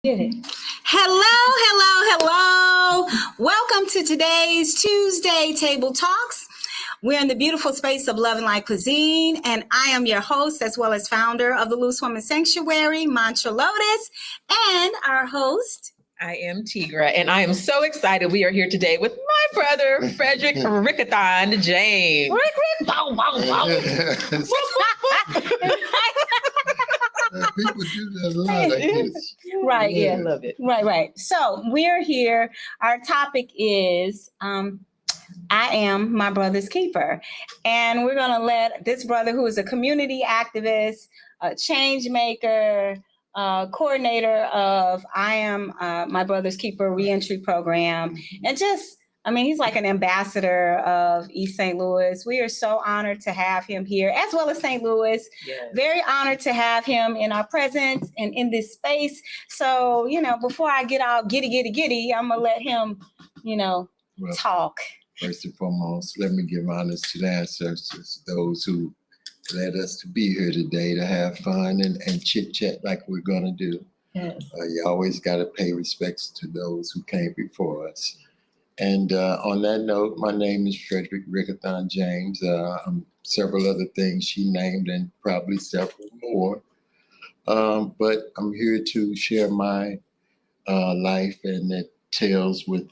Get it. Hello. Welcome to today's Tuesday Table Talks. We're in the beautiful space of Love and Light Cuisine, and I am your host as well as founder of the Loose Woman Sanctuary, Mantra Lotus, and our host. I am Tigra, and I am so excited we are here today with my brother, Frederick Rikkathon James. Rick, bow, bow, bow. People do that a lot. Right, yeah. I love it. Right. So we're here. Our topic is I am my brother's keeper. And we're going to let this brother, who is a community activist, a change maker, coordinator of I Am My Brother's Keeper reentry program, and he's like an ambassador of East St. Louis. We are so honored to have him here, as well as St. Louis. Yes. Very honored to have him in our presence and in this space. So, before I get all giddy, I'm going to let him, talk. First and foremost, let me give honors to the ancestors, those who led us to be here today to have fun and chit-chat like we're going to do. Yes. You always got to pay respects to those who came before us. And on that note, my name is Frederick Rikkathon James. I'm several other things she named and probably several more. But I'm here to share my life and it tales with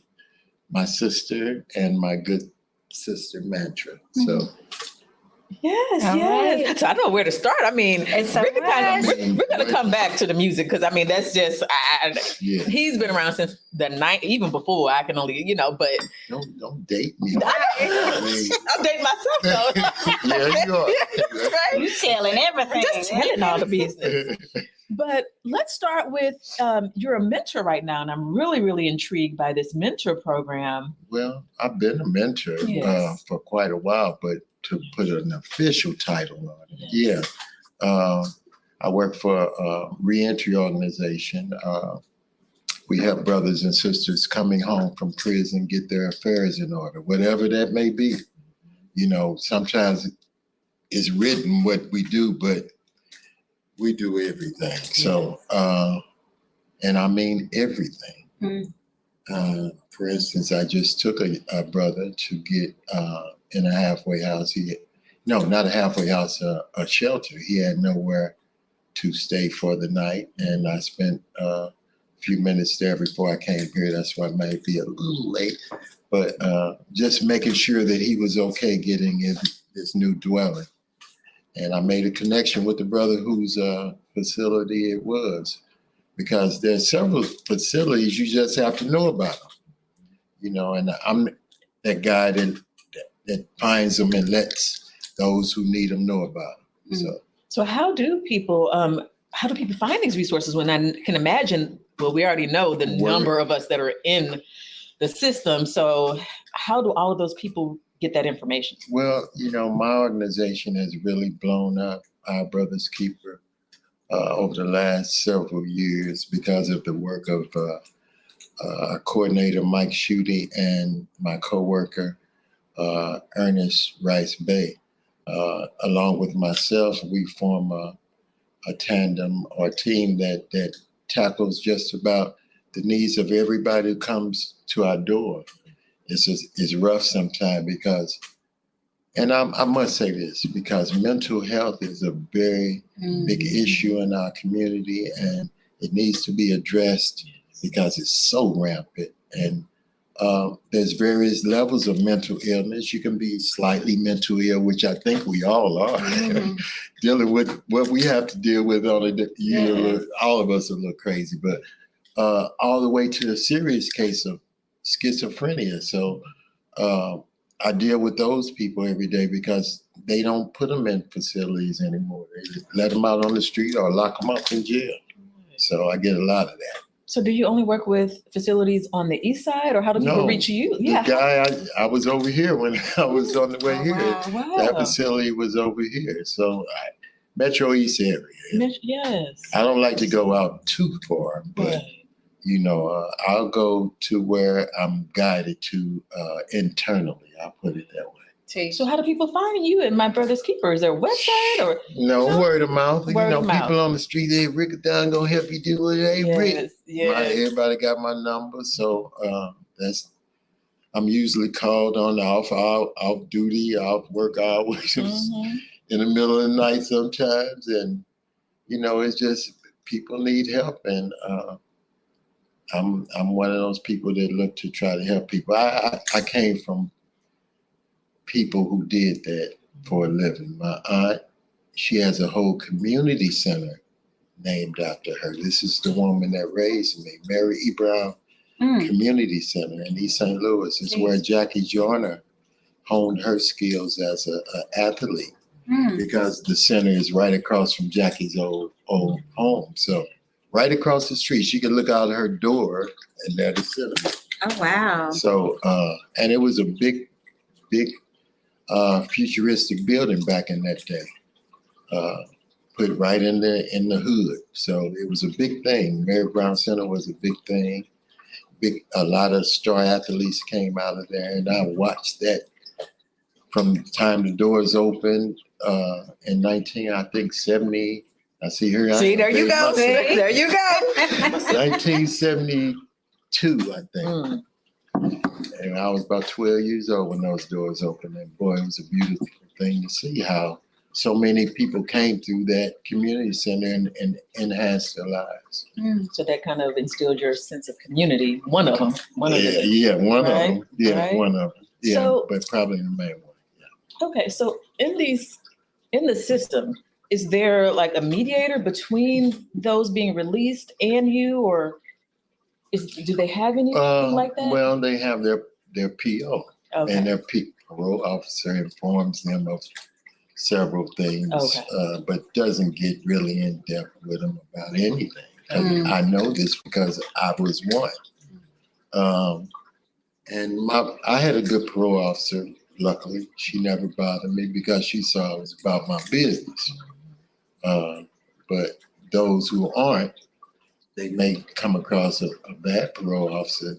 my sister and my good sister Mantra. So. Yes. Right. So I don't know where to start. I mean, we're going to come back to the music because that's just, he's been around since the night, even before I can only, but. Don't date me. I'll date myself though. Yeah, you are. Right? You're telling everything. Just telling all the business. But let's start with, you're a mentor right now, and I'm really, really intrigued by this mentor program. Well, I've been a mentor for quite a while, but to put an official title on it. Yes. Yeah. I work for a reentry organization. We have brothers and sisters coming home from prison, get their affairs in order, whatever that may be. Sometimes it's written what we do, but we do everything. So, and I mean everything. Mm-hmm. For instance, I just took a brother to get in a halfway house. Not a halfway house, a shelter. He had nowhere to stay for the night. And I spent a few minutes there before I came here. That's why I might be a little late. But just making sure that he was okay getting in this new dwelling. And I made a connection with the brother whose facility it was. Because there's several facilities you just have to know about them. And I'm that guy that finds them and lets those who need them know about them. Mm-hmm. So how do people find these resources when I can imagine, well, we already know the number of us that are in the system. So how do all of those people get that information? Well, my organization has really blown up, Our Brother's Keeper, over the last several years because of the work of coordinator Mike Schutte and my coworker, Ernest Rice Bay. Along with myself, we form a tandem or team that tackles just about the needs of everybody who comes to our door. It's rough sometimes because, and I must say this, because mental health is a very big issue in our community and it needs to be addressed because it's so rampant. And there's various levels of mental illness. You can be slightly mental ill, which I think we all are, dealing with what we have to deal with on all of us are a little crazy, but all the way to the serious case of schizophrenia. So I deal with those people every day because they don't put them in facilities anymore. They let them out on the street or lock them up in jail. So I get a lot of that. So do you only work with facilities on the east side, or how do people reach you? The guy, I was over here when I was on the way here. Wow. That facility was over here. So Metro East area. Yes. I don't like to go out too far, but I'll go to where I'm guided to internally. I'll put it that way. So how do people find you and My Brother's Keeper? Is there a website or? No, word of mouth. Word of mouth. People on the street, hey, Rikkathon gonna help you do it. Hey, Rick. Everybody got my number, so I'm usually called on off duty, off work hours, in the middle of the night sometimes, and it's just people need help, and I'm one of those people that look to try to help people. I came from people who did that for a living. My aunt, she has a whole community center named after her. This is the woman that raised me, Mary E. Brown Community Center in East St. Louis. It's where Jackie Joyner honed her skills as an athlete, because the center is right across from Jackie's old home. So right across the street, she could look out her door and there's the center. Oh, wow. So, and it was a big futuristic building back in that day, put right in the hood. So it was a big thing. Mary Brown Center was a big thing. A lot of star athletes came out of there, and I watched that from the time the doors opened in 1970. I see her. See, there you go. There you go. 1972, I think. And I was about 12 years old when those doors opened. And boy, it was a beautiful thing to see how so many people came through that community center and enhanced their lives. So that kind of instilled your sense of community. One of them. One of them. Yeah, Right. One of them. Yeah, so, but probably the main one. Yeah. Okay, so in the system, is there like a mediator between those being released and you, or do they have anything like that? Well, they have their PO, and their parole officer informs them of several things, but doesn't get really in depth with them about anything. I know this because I was one. And I had a good parole officer. Luckily, she never bothered me because she saw it was about my business. But those who aren't, they may come across a bad parole officer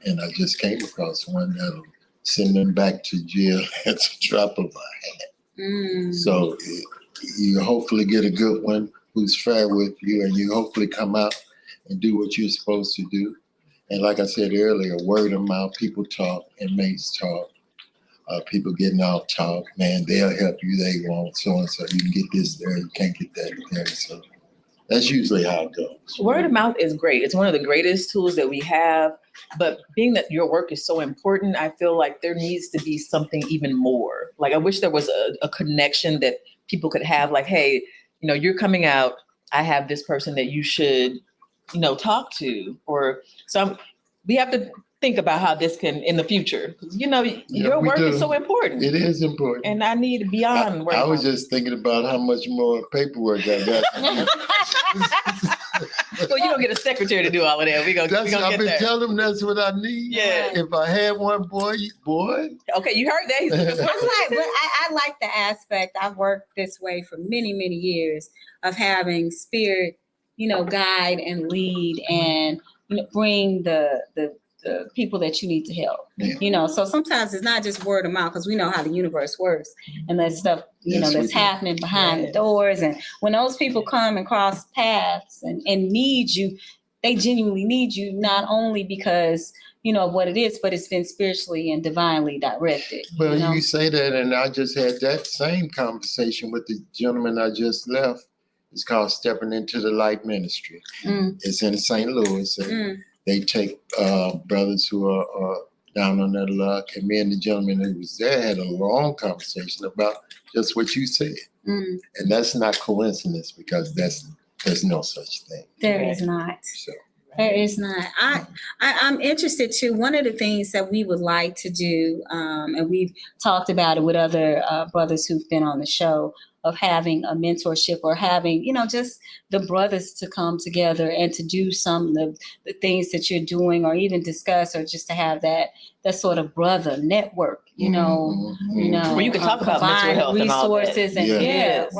and I just came across one that'll send them back to jail at the drop of a hat. So you hopefully get a good one who's fair with you, and you hopefully come out and do what you're supposed to do. And like I said earlier, word of mouth, people talk, inmates talk, people getting off talk, man, they'll help you, they won't, so and so, you can get this there, you can't get that there. So that's usually how it goes. Word of mouth is great. It's one of the greatest tools that we have. But being that your work is so important, I feel like there needs to be something even more. Like I wish there was a connection that people could have. Like, hey, you're coming out. I have this person that you should, talk to. Or so we have to think about how this can in the future. Your work is so important. It is important. And I need beyond work. I was just thinking about how much more paperwork I got. Well, you don't get a secretary to do all of that. We're gonna I've get been there. telling them that's what I need. Yeah. If I had one, boy. Okay, you heard that. I like the aspect. I've worked this way for many, many years of having spirit, guide and lead and bring the people that you need to help. Yeah. So sometimes it's not just word of mouth, because we know how the universe works and that stuff, that's happening behind the doors. And when those people come and cross paths and need you, they genuinely need you, not only because, of what it is, but it's been spiritually and divinely directed. Well, you say that, and I just had that same conversation with the gentleman I just left. It's called Stepping into the Light Ministry. It's in St. Louis. And they take brothers who are down on their luck. And me and the gentleman who was there had a long conversation about just what you said. And that's not coincidence, because there's no such thing. There is not. So. There is not. I'm interested too. One of the things that we would like to do, and we've talked about it with other brothers who've been on the show, of having a mentorship or having, just the brothers to come together and to do some of the things that you're doing, or even discuss, or just to have that sort of brother network, where you can talk about mental health resources and all that.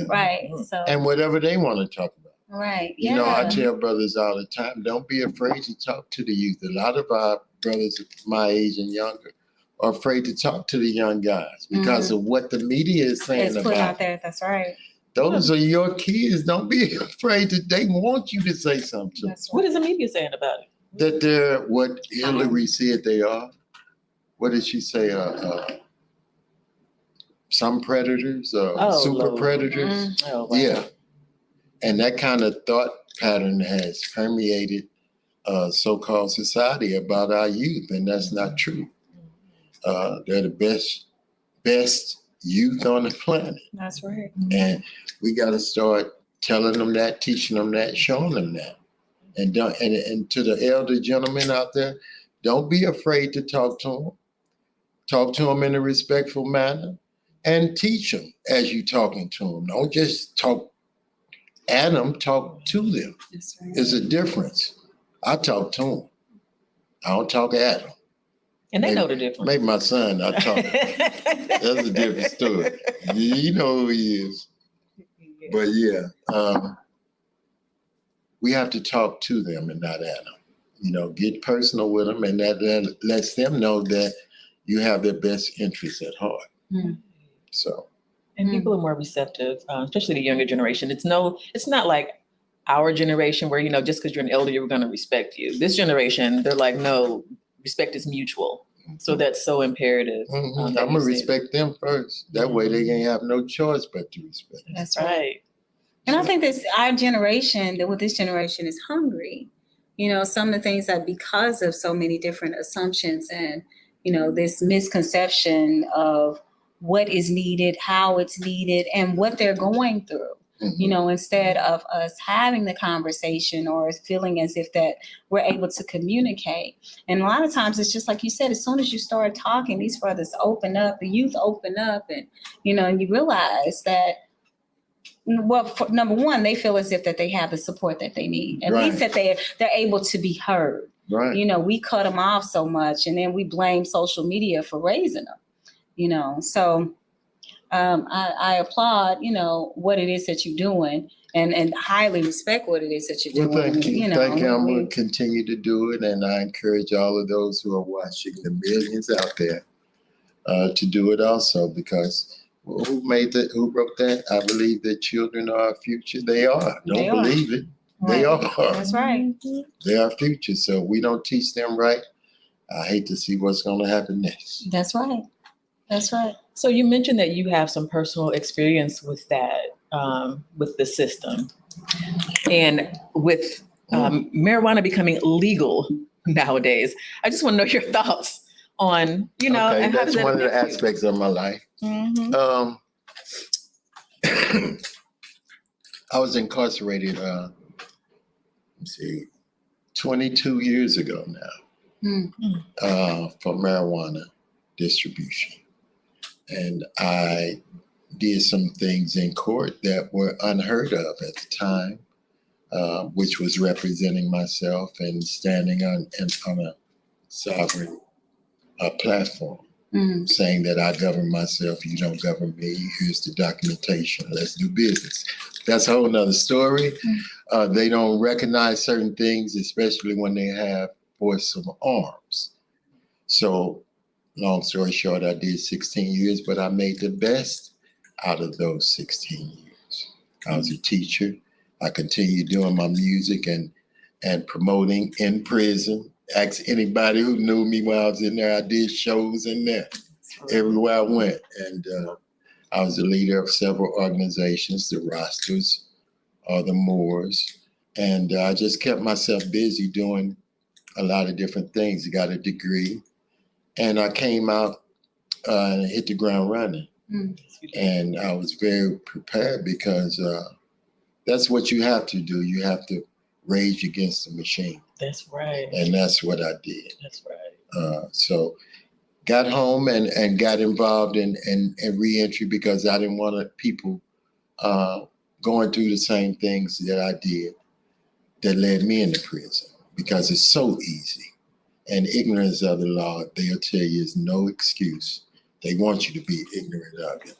Right. So, and whatever they want to talk about. Right. Yeah. I tell brothers all the time, don't be afraid to talk to the youth. A lot of our brothers my age and younger are afraid to talk to the young guys because of what the media is saying It's put about out there. That's right. those are your kids. Don't be afraid that they want you to say something to them. What is the media saying about it? That they're what Hillary said they are. What did she say? Some predators, super Lord. predators. Oh, wow. Yeah. And that kind of thought pattern has permeated so-called society about our youth, and that's not true. They're the best youth on the planet. That's right. And we got to start telling them that, teaching them that, showing them that. And to the elder gentlemen out there, don't be afraid to talk to them. Talk to them in a respectful manner and teach them as you're talking to them. Don't just talk at them, talk to them. That's right. There's a difference. I talk to them. I don't talk at them. And they know the difference. Maybe my son, I talk. That's a different story. You know who he is. But yeah, we have to talk to them and not at them. You know, get personal with them, and that lets them know that you have their best interests at heart. Mm. So. And people are more receptive, especially the younger generation. It's not like our generation where, just because you're an elder, we're going to respect you. This generation, they're like, no, respect is mutual. So that's so imperative. I'm going to respect them first. That way they ain't have no choice but to respect. That's right. And I think our generation, that with this generation is hungry. Some of the things that because of so many different assumptions and, this misconception of what is needed, how it's needed, and what they're going through. Mm-hmm. Instead of us having the conversation or feeling as if that we're able to communicate. And a lot of times it's just like you said, as soon as you start talking, these brothers open up, the youth open up, and, and you realize that, well, number one, they feel as if that they have the support that they need. At least that they're able to be heard. Right. We cut them off so much, and then we blame social media for raising them. So I applaud, what it is that you're doing and highly respect what it is that you're doing. Well, thank you. Thank you. I'm going to continue to do it. And I encourage all of those who are watching, the millions out there, to do it also, because who wrote that? I believe that children are our future. They are. Don't believe it. Right. They are. That's right. They are future. So we don't teach them right. I hate to see what's going to happen next. That's right. That's right. So you mentioned that you have some personal experience with that, with the system, and with marijuana becoming legal nowadays. I just want to know your thoughts on, Okay, and how that's does that one of the affect you? aspects of my life. Mhm. I was incarcerated, 22 years ago now, for marijuana distribution. And I did some things in court that were unheard of at the time, which was representing myself and standing on a sovereign platform, saying that I govern myself, you don't govern me, here's the documentation, let's do business. That's a whole nother story. They don't recognize certain things, especially when they have force of arms. So long story short, I did 16 years, but I made the best out of those 16 years. I was a teacher. I continued doing my music and promoting in prison. Ask anybody who knew me while I was in there. I did shows in there everywhere I went. And I was the leader of several organizations, the Rosters or the Moors. And I just kept myself busy doing a lot of different things. I got a degree. And I came out and hit the ground running. And I was very prepared because that's what you have to do. You have to rage against the machine. That's right. And that's what I did. That's right. So got home and got involved in reentry because I didn't want people going through the same things that I did that led me into prison, because it's so easy. And ignorance of the law, they'll tell you, is no excuse. They want you to be ignorant of it.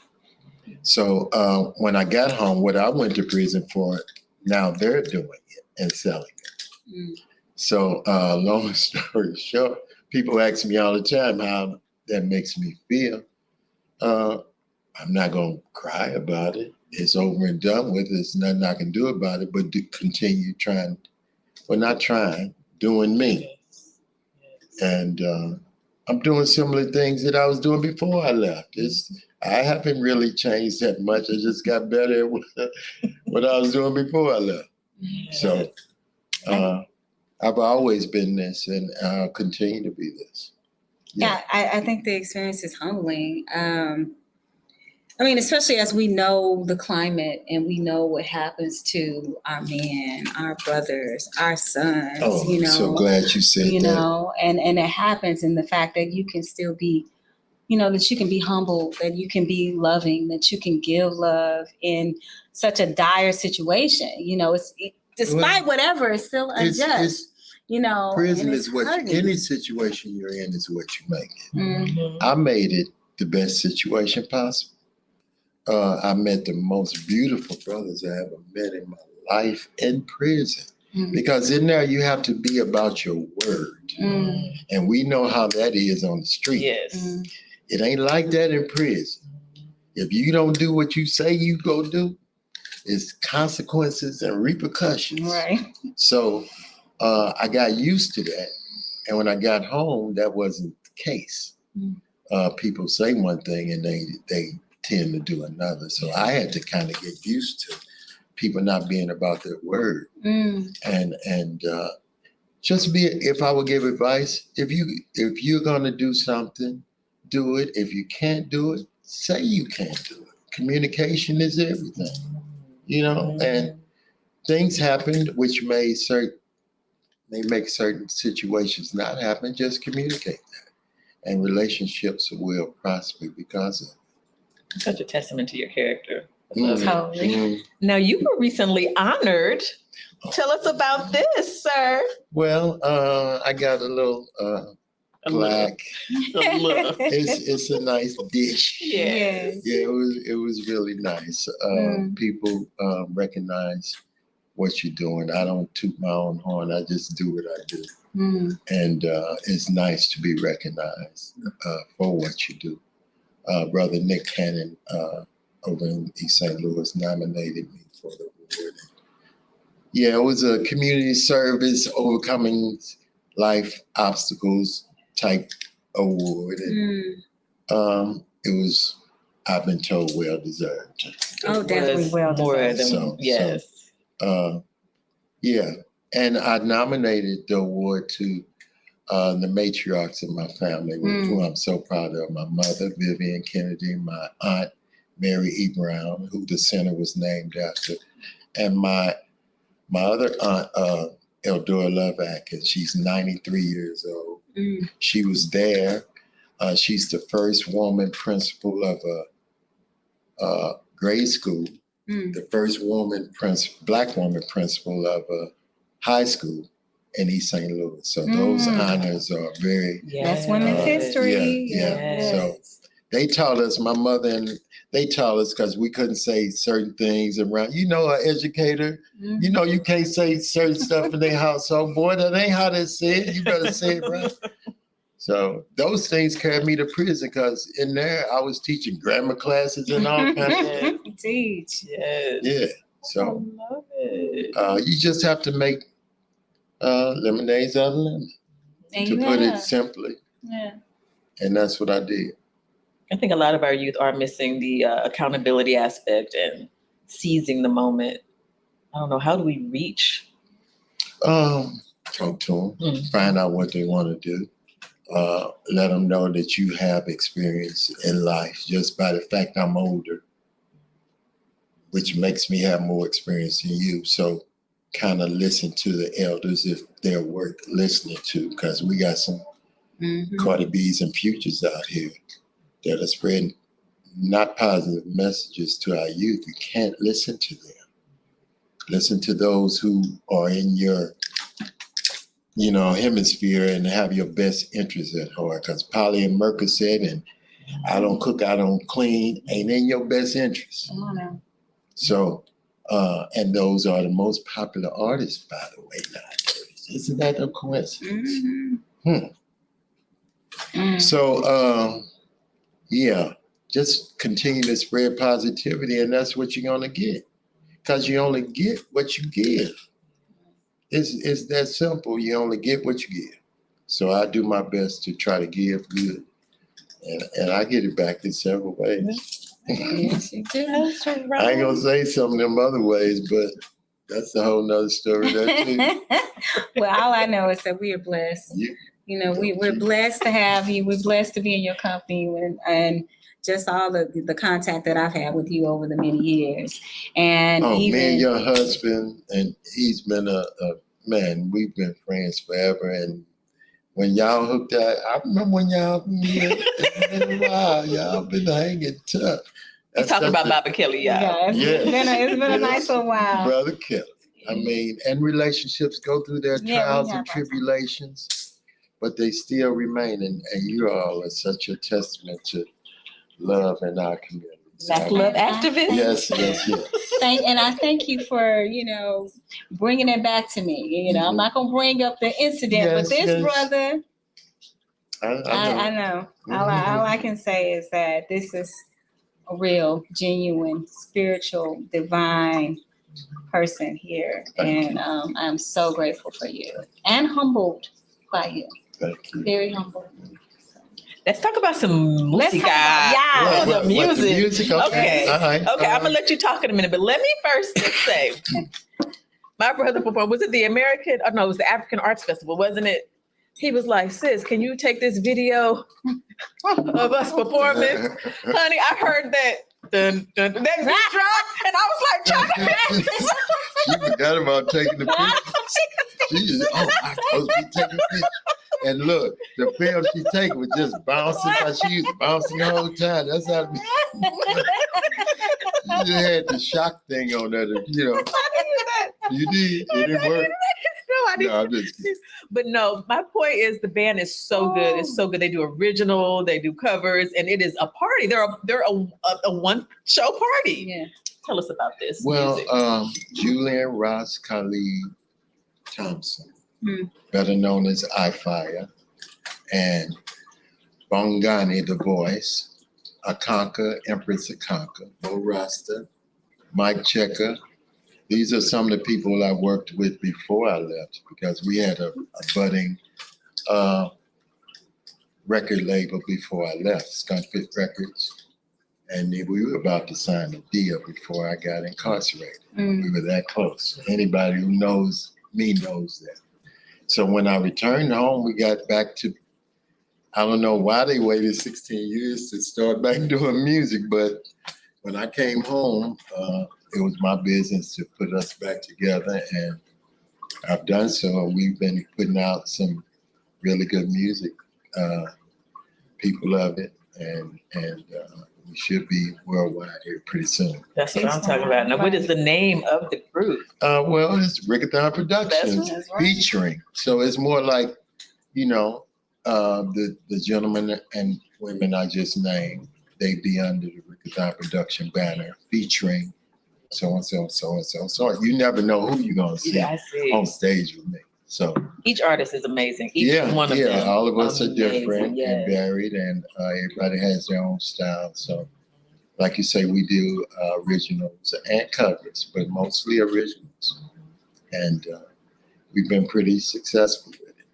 So when I got home, what I went to prison for, now they're doing it and selling it. So long story short, people ask me all the time how that makes me feel, I'm not going to cry about it. It's over and done with. There's nothing I can do about it, but to continue trying, well, not trying, doing me. And I'm doing similar things that I was doing before I left. I haven't really changed that much. I just got better at what I was doing before I left. So I've always been this, and I'll continue to be this. Yeah, I think the experience is humbling. I mean, especially as we know the climate and we know what happens to our men, our brothers, our sons. Oh, you know, I'm so glad you said you that. know, and it happens in the fact that you can still be, you know, that you can be humble, that you can be loving, that you can give love in such a dire situation. You know, despite whatever, it's still unjust. You know, prison and is what any situation you're in is what you make it. Mm-hmm. I made it the best situation possible. I met the most beautiful brothers I ever met in my life in prison. Mm-hmm. Because in there you have to be about your word. Mm-hmm. And we know how that is on the street. Yes. Mm-hmm. It ain't like that in prison. If you don't do what you say you go do, it's consequences and repercussions. Right. So I got used to that. And when I got home, that wasn't the case. Mm-hmm. People say one thing and they tend to do another. So I had to kind of get used to people not being about their word. Mm. And just if I would give advice, if you're gonna do something, do it. If you can't do it, say you can't do it. Communication is everything, you know. And things happened which make certain situations not happen. Just communicate that, and relationships will prosper because of it. Such a testament to your character. Totally. Mm-hmm. Now, you were recently honored. Tell us about this, sir. Well, I got a little plaque. It's a nice dish. Yes. Yeah, it was really nice. People recognize what you're doing. I don't toot my own horn. I just do what I do. And it's nice to be recognized for what you do. Brother Nick Cannon over in East St. Louis nominated me for the award. Yeah, it was a community service, overcoming life obstacles type award. And it was, I've been told, well deserved. Oh, definitely well deserved. Yes. Yeah, and I nominated the award to the matriarchs of my family, who I'm so proud of. My mother, Vivian Kennedy, my aunt, Mary E. Brown, who the center was named after, and my other aunt, Eldora Lovack, and she's 93 years old. She was there. She's the first woman principal of a grade school, the first Black woman principal of a high school in East St. Louis. So those honors are very... That's women's history. Yeah. So they taught us, my mother, and they taught us, because we couldn't say certain things around. You know, an educator, you know, you can't say certain stuff in their household. Boy, that ain't how they say it. You better say it right. So those things carried me to prison, because in there I was teaching grammar classes and all kinds of things. Teach. Yes. Yeah. So I love it. you just have to make lemonades out of lemon, to put it simply. Yeah. And that's what I did. I think a lot of our youth are missing the accountability aspect and seizing the moment. I don't know, how do we reach? Talk to them, find out what they want to do. Let them know that you have experience in life just by the fact I'm older, which makes me have more experience than you. So kind of listen to the elders if they're worth listening to, because we got some Cardi B's and Futures out here that are spreading not positive messages to our youth. You can't listen to them. Listen to those who are in your, you know, hemisphere and have your best interests at heart. Because Polly and Merker said, and I don't cook, I don't clean, ain't in your best interest. Come on now. So, and those are the most popular artists, by the way, nowadays. Isn't that a coincidence? So, yeah, just continue to spread positivity, and that's what you're gonna get, because you only get what you give. It's that simple. You only get what you give. So I do my best to try to give good, and I get it back in several ways. Yes, you do. That's I ain't right. gonna say some of them other ways, but that's a whole nother story there too. Well, all I know is that we are blessed. You know, we're blessed to have you. We're blessed to be in your company, and just all the contact that I've had with you over the many years. And even me and your husband, and he's been a man. We've been friends forever, and when y'all hooked up, I remember when y'all it's been a while. Y'all been hanging tough. You talking about Bobby Kelly, y'all. yeah, it's been a nice little while. Brother Kelly. I mean, and relationships go through their trials and have tribulations, but they still remain. And you all are such a testament to love in our community. Black love activist. Yes. And I thank you for, bringing it back to me. I'm not going to bring up the incident, but this brother, I know. All I can say is that this is a real, genuine, spiritual, divine person here. And I'm so grateful for you and humbled by you. Thank you. Very humbled. Let's talk about some music. The music? Okay. All right. Okay, I'm gonna let you talk in a minute, but let me first just say, my brother performed. Was it the American? Oh no, it was the African Arts Festival, wasn't it? He was like, "Sis, can you take this video of us performing?" Honey, I heard that. Dun, dun, dun, that beat dropped, and I was like, trying to. She forgot about taking the picture. She just, I'm supposed to be taking a picture. And look, the film she taking was just bouncing, because she was bouncing the whole time. That's how you just had the shock thing on there. You I didn't do that. You did. It didn't work. No, I didn't. No, I'm just kidding. But no, my point is the band is so good. It's so good. They do original, they do covers, and it is a party. They're a one show party. Yeah. Tell us about this. Well, music. Julian Ross Khalid Thompson, better known as iFire, and Bongani the Voice, Akanka, Empress Akanka, Bo Rasta, Mike Checker. These are some of the people I worked with before I left, because we had a budding record label before I left, Skunk Pit Records. And we were about to sign a deal before I got incarcerated. We were that close. Anybody who knows me knows that. So when I returned home, we got back to, I don't know why they waited 16 years to start back doing music, but when I came home, it was my business to put us back together, and I've done so. And we've been putting out some really good music. People love it, and we should be worldwide here pretty soon. That's what I'm talking about. Now, what is the name of the group? Well, it's Rikkathon Productions featuring. So it's more like, the gentlemen and women I just named, they be under the Rikkathon Production banner featuring so and so. You never know who you're gonna see on stage with me. So each artist is amazing. Each one of them. All of us are different Yes. and varied, and everybody has their own style. So, like you say, we do originals and covers, but mostly originals. And we've been pretty successful with it.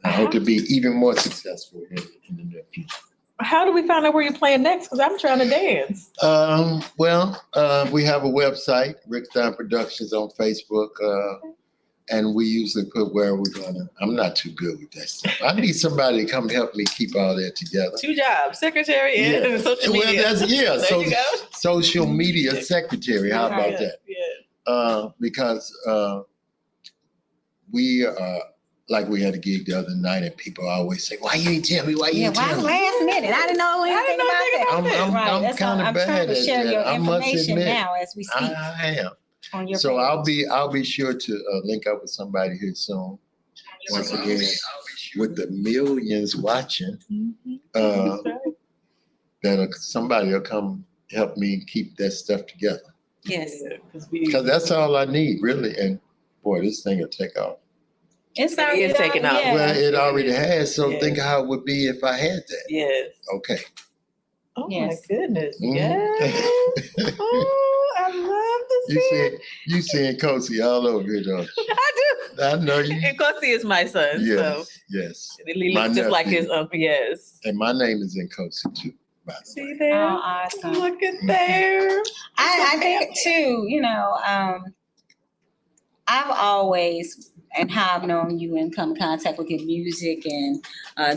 I hope to be even more successful in the near future. How do we find out where you're playing next? Because I'm trying to dance. We have a website, Rikkathon Productions on Facebook. And we usually put where we're gonna. I'm not too good with that stuff. I need somebody to come help me keep all that together. 2 jobs, secretary and social media. There you go. Social media secretary. How about that? Yeah. Because we like we had a gig the other night, and people always say, "Why you ain't tell me? Why you ain't tell me?" Last minute? I didn't know anything about that. I'm kind of bad trying to at share that. your I must information admit, now as we speak. I am. On your So page. I'll be sure to link up with somebody here soon. Once again, with the millions watching, somebody will come help me keep that stuff together. Yes. Because that's all I need, really. And boy, this thing will take off. It's It is taken out. Yeah. Well, it already has. So Yeah. think how it would be if I had that. Yes. Okay. Oh Yes. my goodness. Mhm. Yes. Oh, I love to see it. You seeing Kosi all over here, don't you? I do. I know you. And Kosi is my son. Yes, yes. So he My looks just like nephew. his uncle. Yes. And my name is in Kosi too, by the See way. there? Oh, awesome. Look at there. I think too, I've always, and how I've known you and come in contact with your music and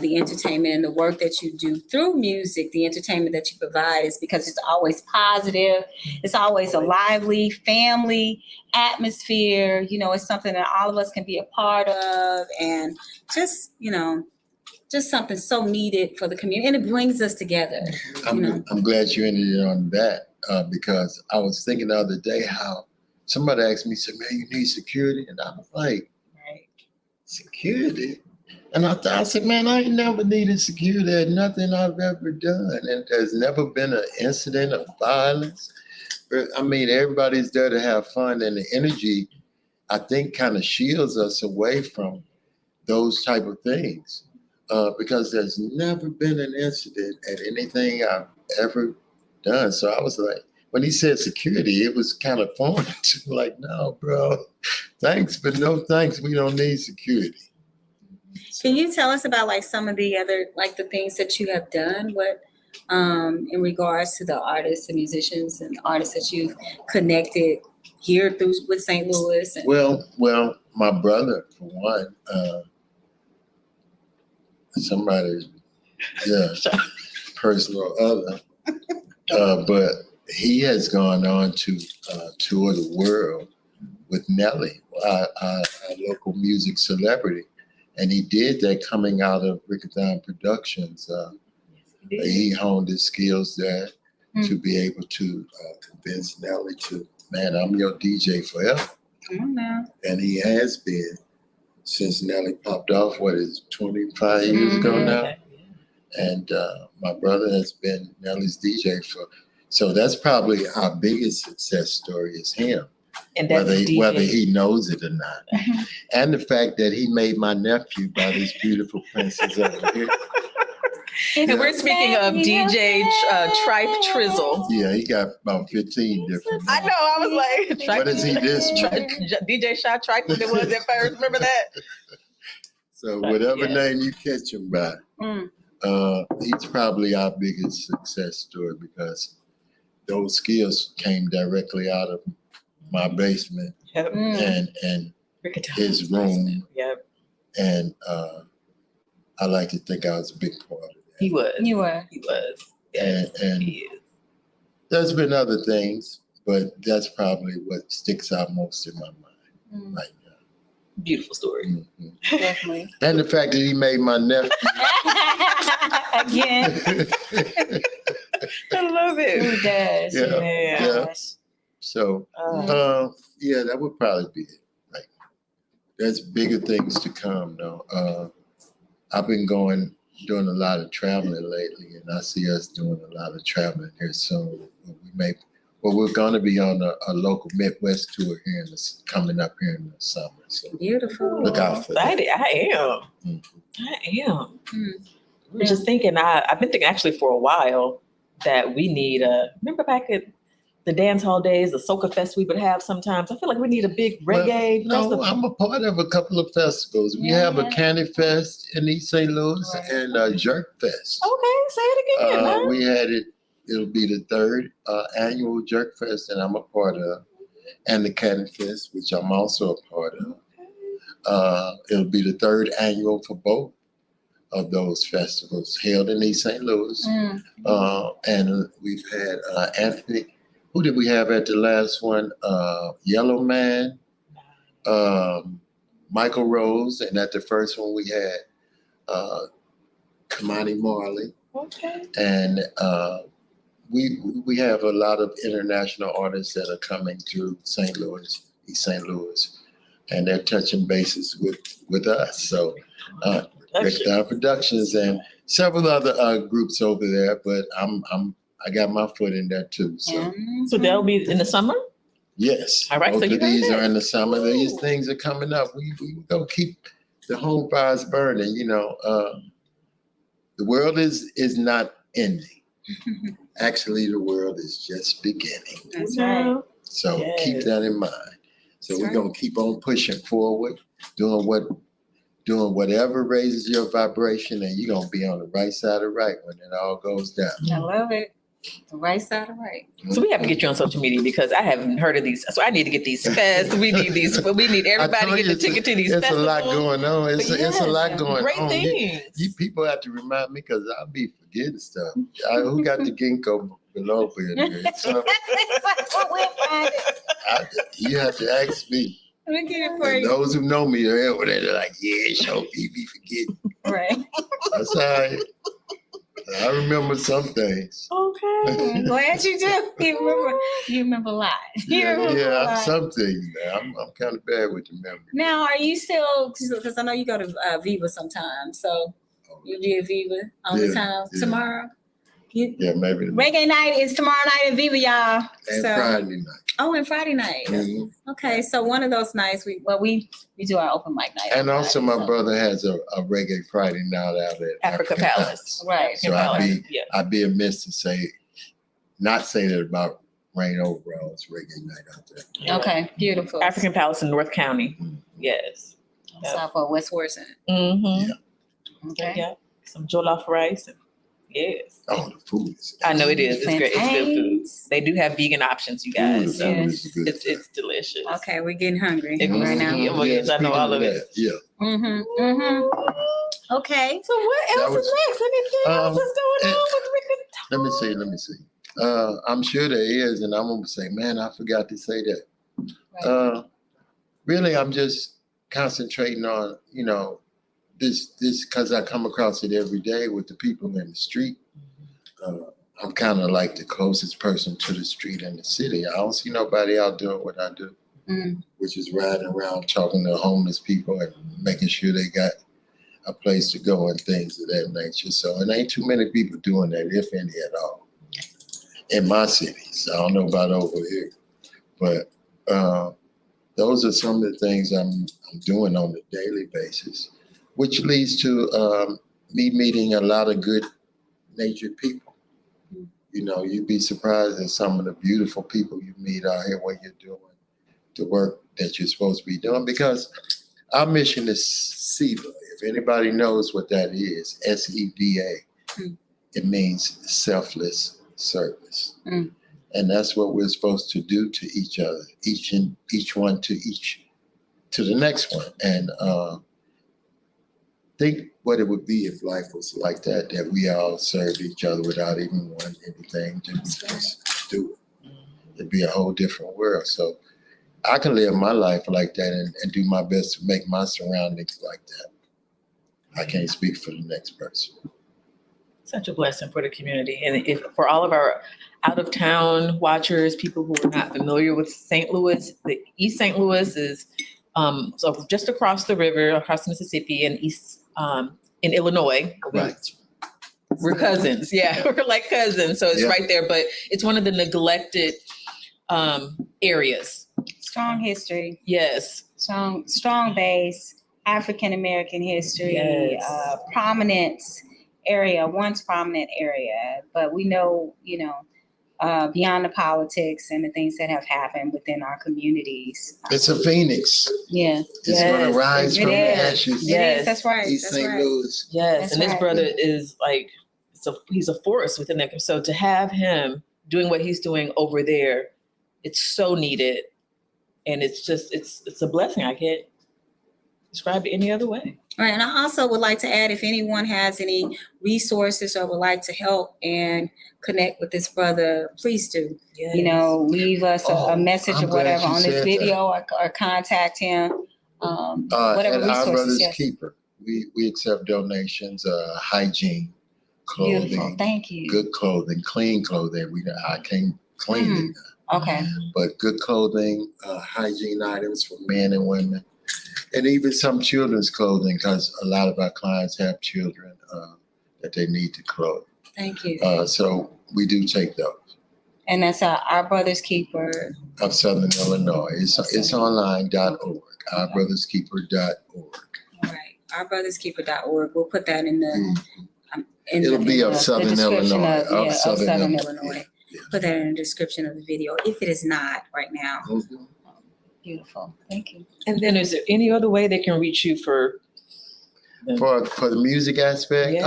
the entertainment and the work that you do through music, the entertainment that you provide is because it's always positive. It's always a lively family atmosphere. It's something that all of us can be a part of, and just something so needed for the community, and it brings us together. I'm glad you ended on that because I was thinking the other day how somebody asked me, said, man, you need security? And I was like, Right. security? And I said, man, I ain't never needed security at nothing I've ever done. And there's never been an incident of violence. I mean, everybody's there to have fun, and the energy, I think, kind of shields us away from those type of things. Because there's never been an incident at anything I've ever done. So I was like, when he said security, it was kind of foreign to me. Like, no, bro, thanks, but no thanks. We don't need security. Can you tell us about like some of the other, like the things that you have done? What, in regards to the artists and musicians and artists that you've connected here with St. Louis? And- Well, my brother, for one, somebody, personal other, but he has gone on to tour the world with Nelly, our local music celebrity. And he did that coming out of Rikkathon Productions. He honed his skills there to be able to convince Nelly to, man, I'm your DJ forever. Come on now. And he has been since Nelly popped off, 25 years ago now? And my brother has been Nelly's DJ so that's probably our biggest success story is him. And that's whether he knows it or not. And the fact that he made my nephew by this beautiful princess over here. And we're speaking of DJ Trife Trizzle. Yeah, he got about 15 different I know, I was like, what is he this week? DJ Shy Trife was it was at first, remember that? So whatever name you catch him by, he's probably our biggest success story because those skills came directly out of my basement and his room. Yep. And I like to think I was a big part of that. He was. You were. He was. Yes, and he is. There's been other things, but that's probably what sticks out most in my mind right now. Beautiful story. Mm-hmm. Definitely. And the fact that he made my nephew. Again. I love it. Who does? Yeah. Gosh. So, that would probably be it. Like, there's bigger things to come, though. I've been doing a lot of traveling lately, and I see us doing a lot of traveling here soon. We're going to be on a local Midwest tour here coming up here in the summer. So Beautiful. look out for that. I am. Mm-hmm. I am. We're just thinking, I've been thinking actually for a while that we need remember back at the dance hall days, the Soca Fest we would have sometimes. I feel like we need a big reggae festival. No, I'm a part of a couple of festivals. We have a Candy Fest in East St. Louis and a Jerk Fest. Okay, say it again. Man. We had it. It'll be the third annual Jerk Fest, and I'm a part of, and the Candy Fest, which I'm also a part of. It'll be the third annual for both of those festivals held in East St. Louis. And we've had Anthony. Who did we have at the last one? Yellow Man, Michael Rose, and at the first one we had Kamani Marley. Okay. And we have a lot of international artists that are coming through St. Louis, East St. Louis, and they're touching bases with us. So Rikkathon Productions and several other groups over there, but I got my foot in there too. So they'll be in the summer? Yes. All right. Both So of these are in the summer. These things are coming up. We gonna keep the home fire's burning. The world is not ending. Actually, the world is just beginning. That's right. So keep that in mind. So we're gonna keep on pushing forward, doing whatever raises your vibration, and you're gonna be on the right side of right when it all goes down. I love it. The right side of right. So we have to get you on social media because I haven't heard of these. So I need to get these fests. We need these. We need everybody to get the ticket to these It's festivals. a lot going on. It's a lot going Great on. things. You people have to remind me because I'll be forgetting stuff. Who got the ginkgo biloba in there? So We'll find it. you have to ask me. Let me get it for And you. those who know me, they're like, yeah, show me be forgetting. Right. That's all right. I remember some things. Okay. I'm glad you do. You remember a lot. Yeah, some things, man. I'm kind of bad with the memory. Now, are you still, because I know you go to Viva sometimes, so you'll be at Viva all the time. Yeah. Tomorrow? Yeah, maybe. Reggae night is tomorrow night at Viva, y'all. And Friday night. Oh, and Friday night. Mhm. Okay, so one of those nights, we do our open mic night. And also, my so. brother has a reggae Friday night out at Africa Palace. Right. So I'd be amiss to not say that about Rain Overall's reggae night out there. Okay, beautiful. African Palace in North County. Yes. South of West Warson. Mm-hmm. Okay. Yeah. Some jollof rice. Yes. Oh, the food is. I know it is. It's great. It's good food. Plantains. They do have vegan options, you Ooh, guys. the So food is good. it's delicious. Okay, we're getting hungry Mhm. right now. Yeah, well, yes, I know speaking all of it. that, Yeah. Mm-hmm. Mm-hmm. Okay. So what else was- is next? Anything else that's going on with Rikkathon? Let me see. I'm sure there is, and I'm gonna say, man, I forgot to say that. Right. Really, I'm just concentrating on, this because I come across it every day with the people in the street. I'm kind of like the closest person to the street in the city. I don't see nobody out doing what I do, which is riding around talking to homeless people and making sure they got a place to go and things of that nature. So it ain't too many people doing that, if any at all, in my cities. I don't know about over here, but those are some of the things I'm doing on a daily basis, which leads to me meeting a lot of good natured people. You'd be surprised at some of the beautiful people you meet out here when you're doing the work that you're supposed to be doing, because our mission is SEVA. If anybody knows what that is, SEVA, it means selfless service. And that's what we're supposed to do to each other, each one to the next one. And think what it would be if life was like that we all served each other without even wanting anything to just do it. It'd be a whole different world. So I can live my life like that and do my best to make my surroundings like that. I can't speak for the next person. Such a blessing for the community. And for all of our out-of-town watchers, people who are not familiar with St. Louis, the East St. Louis is so just across the river, across Mississippi, and in Illinois. Right. We're cousins. Yeah, we're like cousins. So it's right there, but it's one of the neglected areas. Strong history. Yes. Strong base, African American history, Yes. Prominence area, once prominent area. But we know, beyond the politics and the things that have happened within our communities. It's a phoenix. Yeah. It's going to rise from the ashes. Yes, that's right. East That's St. right. Louis. Yes, That's and this right. brother is like, he's a force within that. So to have him doing what he's doing over there, it's so needed. And it's just, it's a blessing. I can't describe it any other way. Right, and I also would like to add, if anyone has any resources or would like to help and connect with this brother, please do. Yes. Leave us a message I'm or glad whatever you on this said video or contact him. Whatever And our resources. brother's Yes. keeper. We accept donations, hygiene, clothing, Beautiful. Thank you. good clothing, clean clothing. I can't clean it now, Okay. but good clothing, hygiene items for men and women, and even some children's clothing, because a lot of our clients have children that they need to clothe. Thank you. So we do take those. And that's Our Brother's Keeper. Of Southern Illinois. It's online.org, ourbrotherskeeper.org. All right. ourbrotherskeeper.org. We'll put that in the. It'll be of Southern description Illinois. of Southern Illinois. Illinois. Yeah. Put that in the description of the video if it is not right now. Mhm. Beautiful. Thank you. And then is there any other way they can reach you for? For the music aspect, Yes.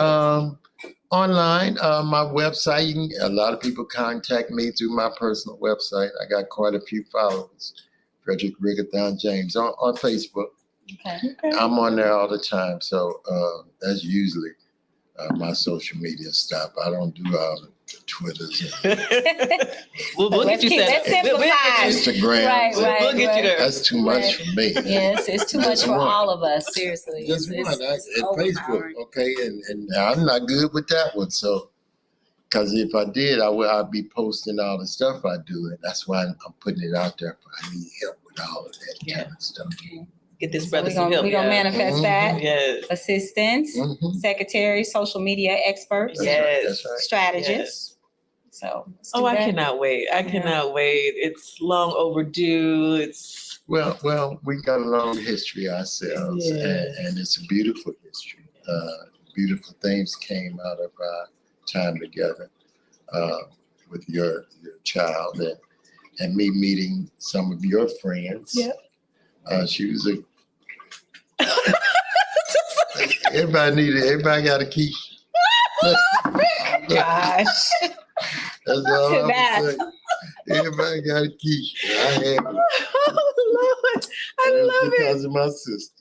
online, my website. A lot of people contact me through my personal website. I got quite a few followers. Frederick Rikkathon James on Facebook. Okay. I'm on there all the time, so that's usually my social media stuff. I don't do Twitters, we'll get you set up. Let's simplify. Instagram. Right. We'll get you there. That's too much for me. Yes, it's too much Just for one. all of us. Seriously, Just It's- one. it's And Facebook, overpowering. okay, and I'm not good with that one. So, because if I did, I'd be posting all the stuff I do, and that's why I'm putting it out there. I need help with all of that Yeah. kind of stuff. Get this So brother we're some gonna, help. we gonna yeah. manifest that. Yes. Assistants, Mhm. secretary, social media experts, That's right, Yes. that's right. strategists. So let's do Oh, I that. cannot wait. I cannot wait. It's long overdue. It's Well, we got a long history ourselves, Yeah. and it's a beautiful history. Beautiful things came out of our time together with your child and me meeting some of your friends. Yep. She was a. Everybody got a key. Gosh. That's all Too I'm bad. saying. Everybody got a key. I had it. Oh, Lord. I And it's love it. because of my sister.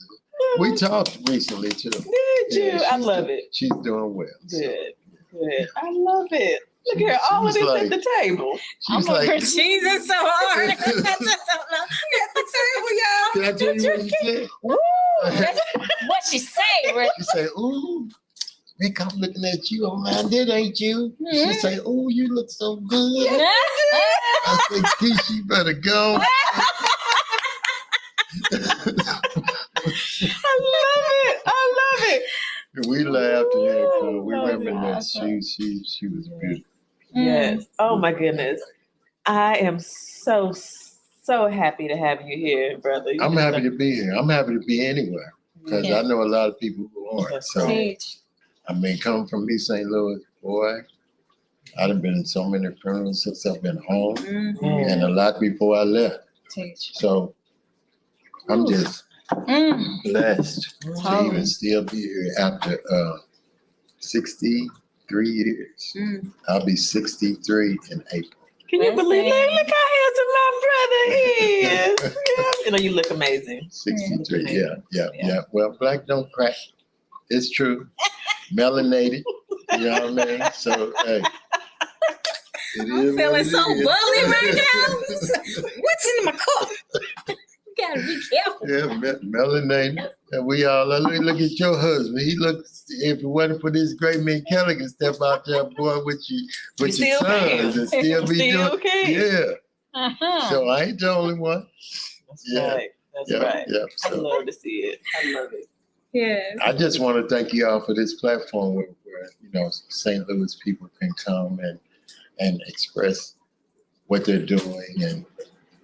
We talked recently too. Did Yeah, you? I she's love do- it. She's doing well. So Good. Good. I love it. Look She- at she all of was this like- at the table. I'm she's over like, cheesing so hard. Can I tell you what she said? Woo! That's what she say, Rick. She said, "Ooh, Rick, I'm looking at you online. That ain't you." She Mhm. say, "Ooh, you look so good." I said, "Keisha, you better go." I love it. I love it. We laughed and had fun. We Oh, reminisced. awesome. She was beautiful. Yes. Oh my goodness. I am so happy to have you here, brother. I'm happy to be here. I'm happy to be anywhere because Yeah. I know a lot of people who aren't. So Teach. I mean, coming from East St. Louis, boy, I've been in so many funerals since I've been home, Mhm. and a lot before I left. Teach. So I'm just blessed to Totally. even still be here after 63 years. Mm. I'll be 63 in April. Can you Listen. believe it? Look how handsome my brother is. Yeah. You know, you look amazing. 63, yeah. Yeah. Well, black don't crack. It's true. Melanated, you know what I mean? So, hey. It I'm is feeling what it so is. bubbly right now. What's in my cup? You gotta be careful. Yeah, melanated. And we all look at your husband. He looks, if it wasn't for this great man Kelly can step out there, boy, with your still sons and still be Still doing. okay. Yeah. Uh-huh. So I ain't the only one. That's Yeah. right. That's Yeah, right. yeah. I So love to see it. I love it. Yes. I just want to thank you all for this platform where St. Louis people can come and express what they're doing and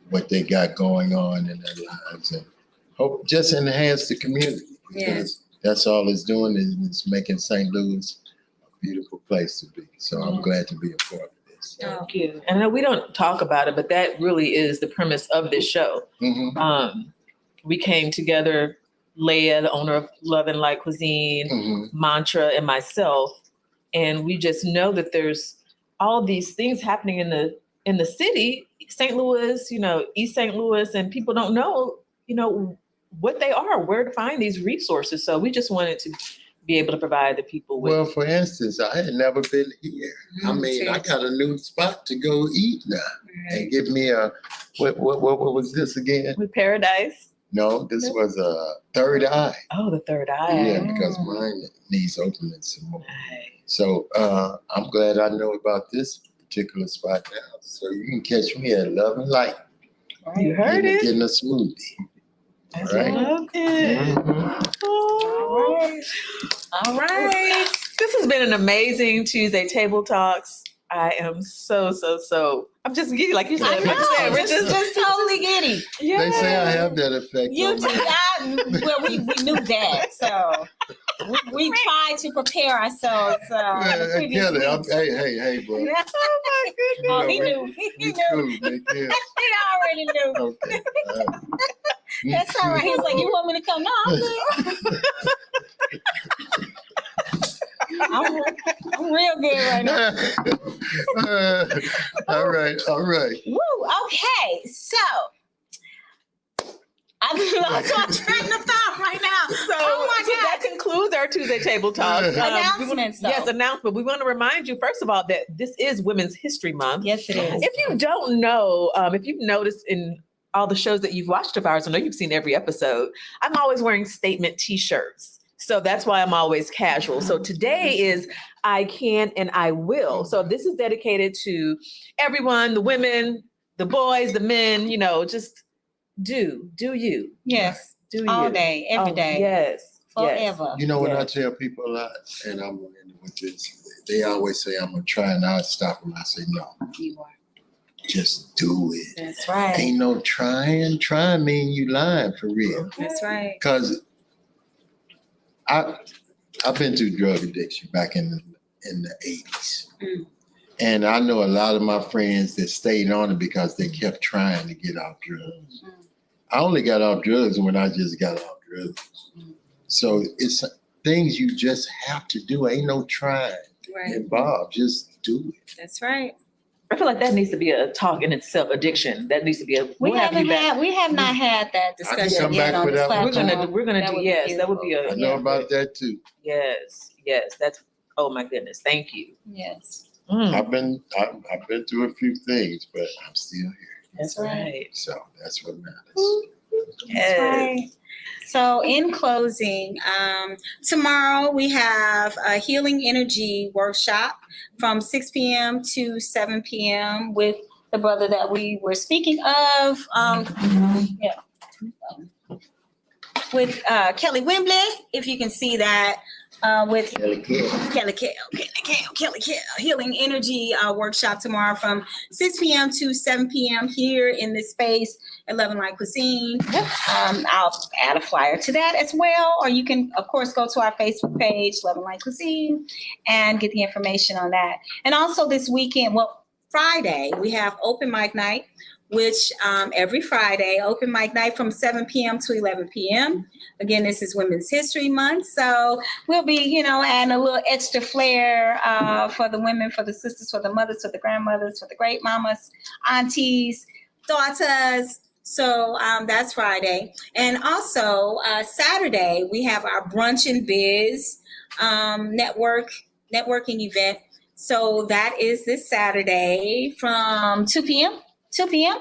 what they got going on in their lives and hope just enhance the community. Yes. That's all it's doing is making St. Louis a beautiful place to be. So I'm glad to be a part of this. Oh. Thank you. And I know we don't talk about it, but that really is the premise of this show. Mhm, We came together, Leah, the owner of Love and Light Cuisine, mhm. Mantra, and myself, and we just know that there's all these things happening in the city, St. Louis, East St. Louis, and people don't know, what they are, where to find these resources. So we just wanted to be able to provide the people with. Well, for instance, I had never been here. I mean, I got a new spot to go eat now. And give me a what was this again? With Paradise. No, this was a Third Eye. Oh, the Third Eye. Yeah, because mine needs opening some more. Right. So I'm glad I know about this particular spot now. So you can catch me at Love and Light. You heard it. Getting a smoothie. I Right. loved it. Mhm. Oh. All right. This has been an amazing Tuesday Table Talks. I am so. I'm just giddy, like you said. I know. Like you said, we're just totally giddy. They say I have that effect You on me. well, we knew that, so we tried to prepare ourselves. The previous Kelly, weeks. hey, bro. Oh my goodness! Oh, he knew. He knew. Cool, man, yeah. He already knew. Okay. That's all right. He was like, "You want me to come?" No, I'm good. I'm real good right now. All right. Woo. Okay, so I'm lost my train of thought right now. So, Oh my so God. that concludes our Tuesday Table Talk. Announcements, though. Yes, announcement. We want to remind you, first of all, that this is Women's History Month. Yes, it is. If you don't know, if you've noticed in all the shows that you've watched of ours, I know you've seen every episode, I'm always wearing statement t-shirts. So that's why I'm always casual. So today is I can and I will. So this is dedicated to everyone, the women, the boys, the men, just do you. Yes. Do you. All day, every day. Yes. Forever. You know what I Yes. tell people a lot, and I'm with this, they always say I'm gonna try and I stop them. I say no, You are. just do it. That's right. Ain't no trying. Trying mean you lying for real. That's right. Because I've been through drug addiction back in the 80s. Mm. And I know a lot of my friends that stayed on it because they kept trying to get off drugs. Mm. I only got off drugs when I just got off drugs. Mm. So it's things you just have to do. Ain't no trying Right. involved. Just do it. That's right. I feel like that needs to be a talk in itself. Addiction. That needs to be a. We we'll have you back. have not had that I can discussion come yet back on with this that one. platform. We're gonna That do would be yes. That would be I a. know about that too. Yes. That's. Oh my goodness. Thank you. Yes. I've been through a few things, but I'm still here. That's right. So that's what matters. That's right. So in closing, tomorrow we have a healing energy workshop from 6 p.m. to 7 p.m. with the brother that we were speaking of. With Kelly Wembley, if you can see that, with Kelly Healing Energy workshop tomorrow from 6 p.m. to 7 p.m. here in this space at Love and Light Cuisine. I'll add a flyer to that as well, or you can, of course, go to our Facebook page, Love and Light Cuisine, and get the information on that. And also this weekend, Friday, we have open mic night, which every Friday, open mic night from 7 p.m. to 11 p.m. Again, this is Women's History Month, so we'll be, adding a little extra flair for the women, for the sisters, for the mothers, for the grandmothers, for the great mamas, aunties, daughters. So that's Friday. And also Saturday, we have our Brunch and Biz networking event. So that is this Saturday from 2 p.m. 2 p.m.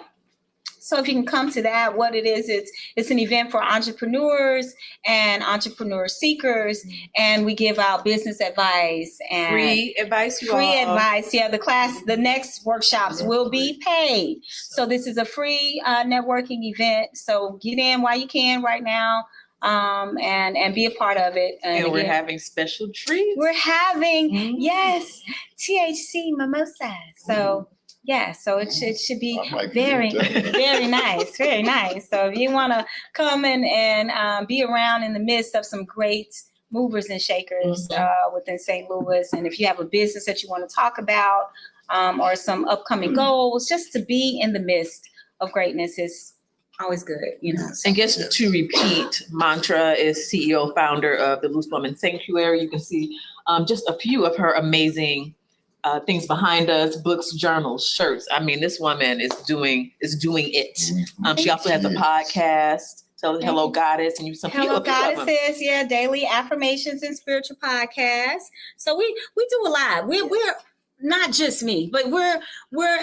So if you can come to that, what it is, it's an event for entrepreneurs and entrepreneur seekers, and we give out business advice and Free advice. advice. Yeah, the next workshops will be paid. So this is a free networking event. So get in while you can right now, and be a part of it. And we're having special treats. We're having yes, THC mimosa. So. Yeah, so it should be very, very nice, very nice. So if you want to come in and be around in the midst of some great movers and shakers within St. Louis, and if you have a business that you want to talk about or some upcoming goals, just to be in the midst of greatness is always good, So, And just to repeat, Mantra is CEO, founder of the Loose Woman Sanctuary. You can see just a few of her amazing things behind us, books, journals, shirts. I mean, this woman is doing it. She also has a podcast, Hello Goddess, and Hello Goddesses, daily affirmations and spiritual podcasts. So we do a lot. We're not just me, but we're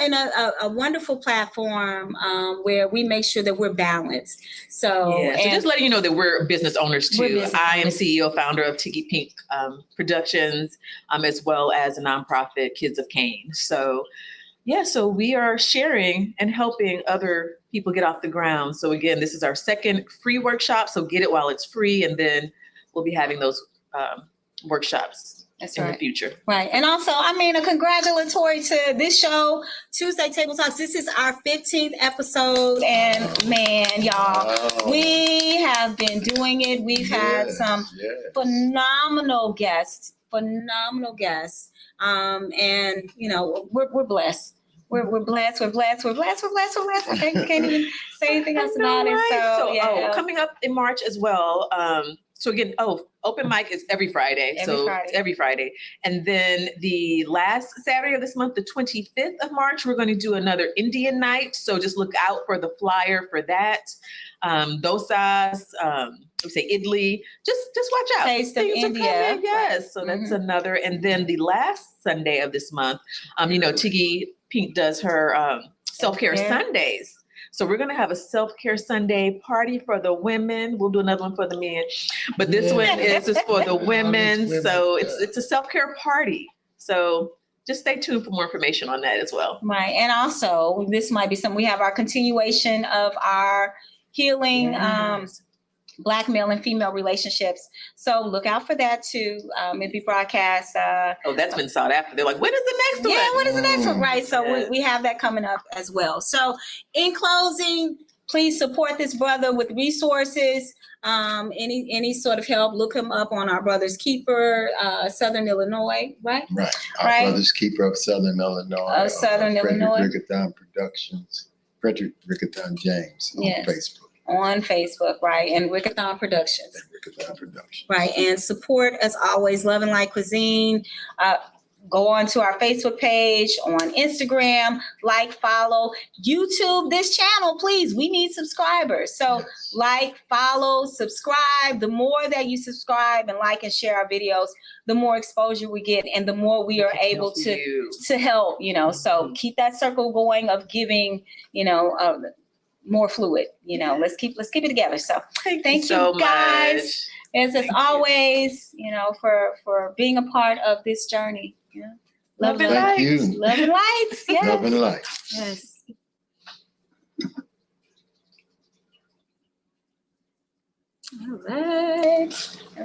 in a wonderful platform where we make sure that we're balanced. So, so just letting you know that we're business owners too. I am CEO, founder of Tiggy'd Productions, as well as a nonprofit, Kids of Cain. So, so we are sharing and helping other people get off the ground. So again, this is our second free workshop. So get it while it's free, and then we'll be having those workshops That's in right. the future. Right. And also, I mean, a congratulatory to this show, Tuesday Table Talks. This is our 15th episode. And man, y'all, Wow. we have been doing it. We've had Yes, some yes. phenomenal guests. And you know, we're blessed. We're blessed. We're blessed. We're blessed. We're blessed. We're blessed. I can't even say anything else about it. So yeah. Coming up in March as well. So again, open mic is every Friday. It's every Friday. And then the last Saturday of this month, the 25th of March, we're going to do another Indian night. So just look out for the flyer for that. Dosas, say idli. Just watch out. Taste of Things are India. coming. Yes. So that's another. And then the last Sunday of this month, Tiggy Pink does her self-care Sundays. So we're going to have a self-care Sunday party for the women. We'll do another one for the men. But this one is just for the women. So it's a self-care party. So just stay tuned for more information on that as well. Right. And also, this might be something, we have our continuation of our healing Black male and female relationships. So look out for that too. It'll be broadcast. That's been sought after. They're like, when is the next one? Yeah, when is the next one? Right. So we have that coming up as well. So in closing, please support this brother with resources. Any sort of help, look him up on Our Brother's Keeper, Southern Illinois, right? Right. Our Brother's Keeper of Southern Illinois. Frederick Rikkathon Productions. Frederick Rikkathon James on Facebook. On Facebook, right? And Rikkathon Productions. Rikkathon Productions. Right. And support, as always, Love and Light Cuisine. Go on to our Facebook page, on Instagram, like, follow, YouTube this channel, please. We need subscribers. So like, follow, subscribe. The more that you subscribe and like and share our videos, the more exposure we get and the more we are able to help, you know. So keep that circle going of giving, you know, more fluid, you know. Let's keep it together. So thank you guys, as always, you know, for being a part of this journey. Yeah. Love and lights. Love and lights. Yes. Love and lights. Yes. All right.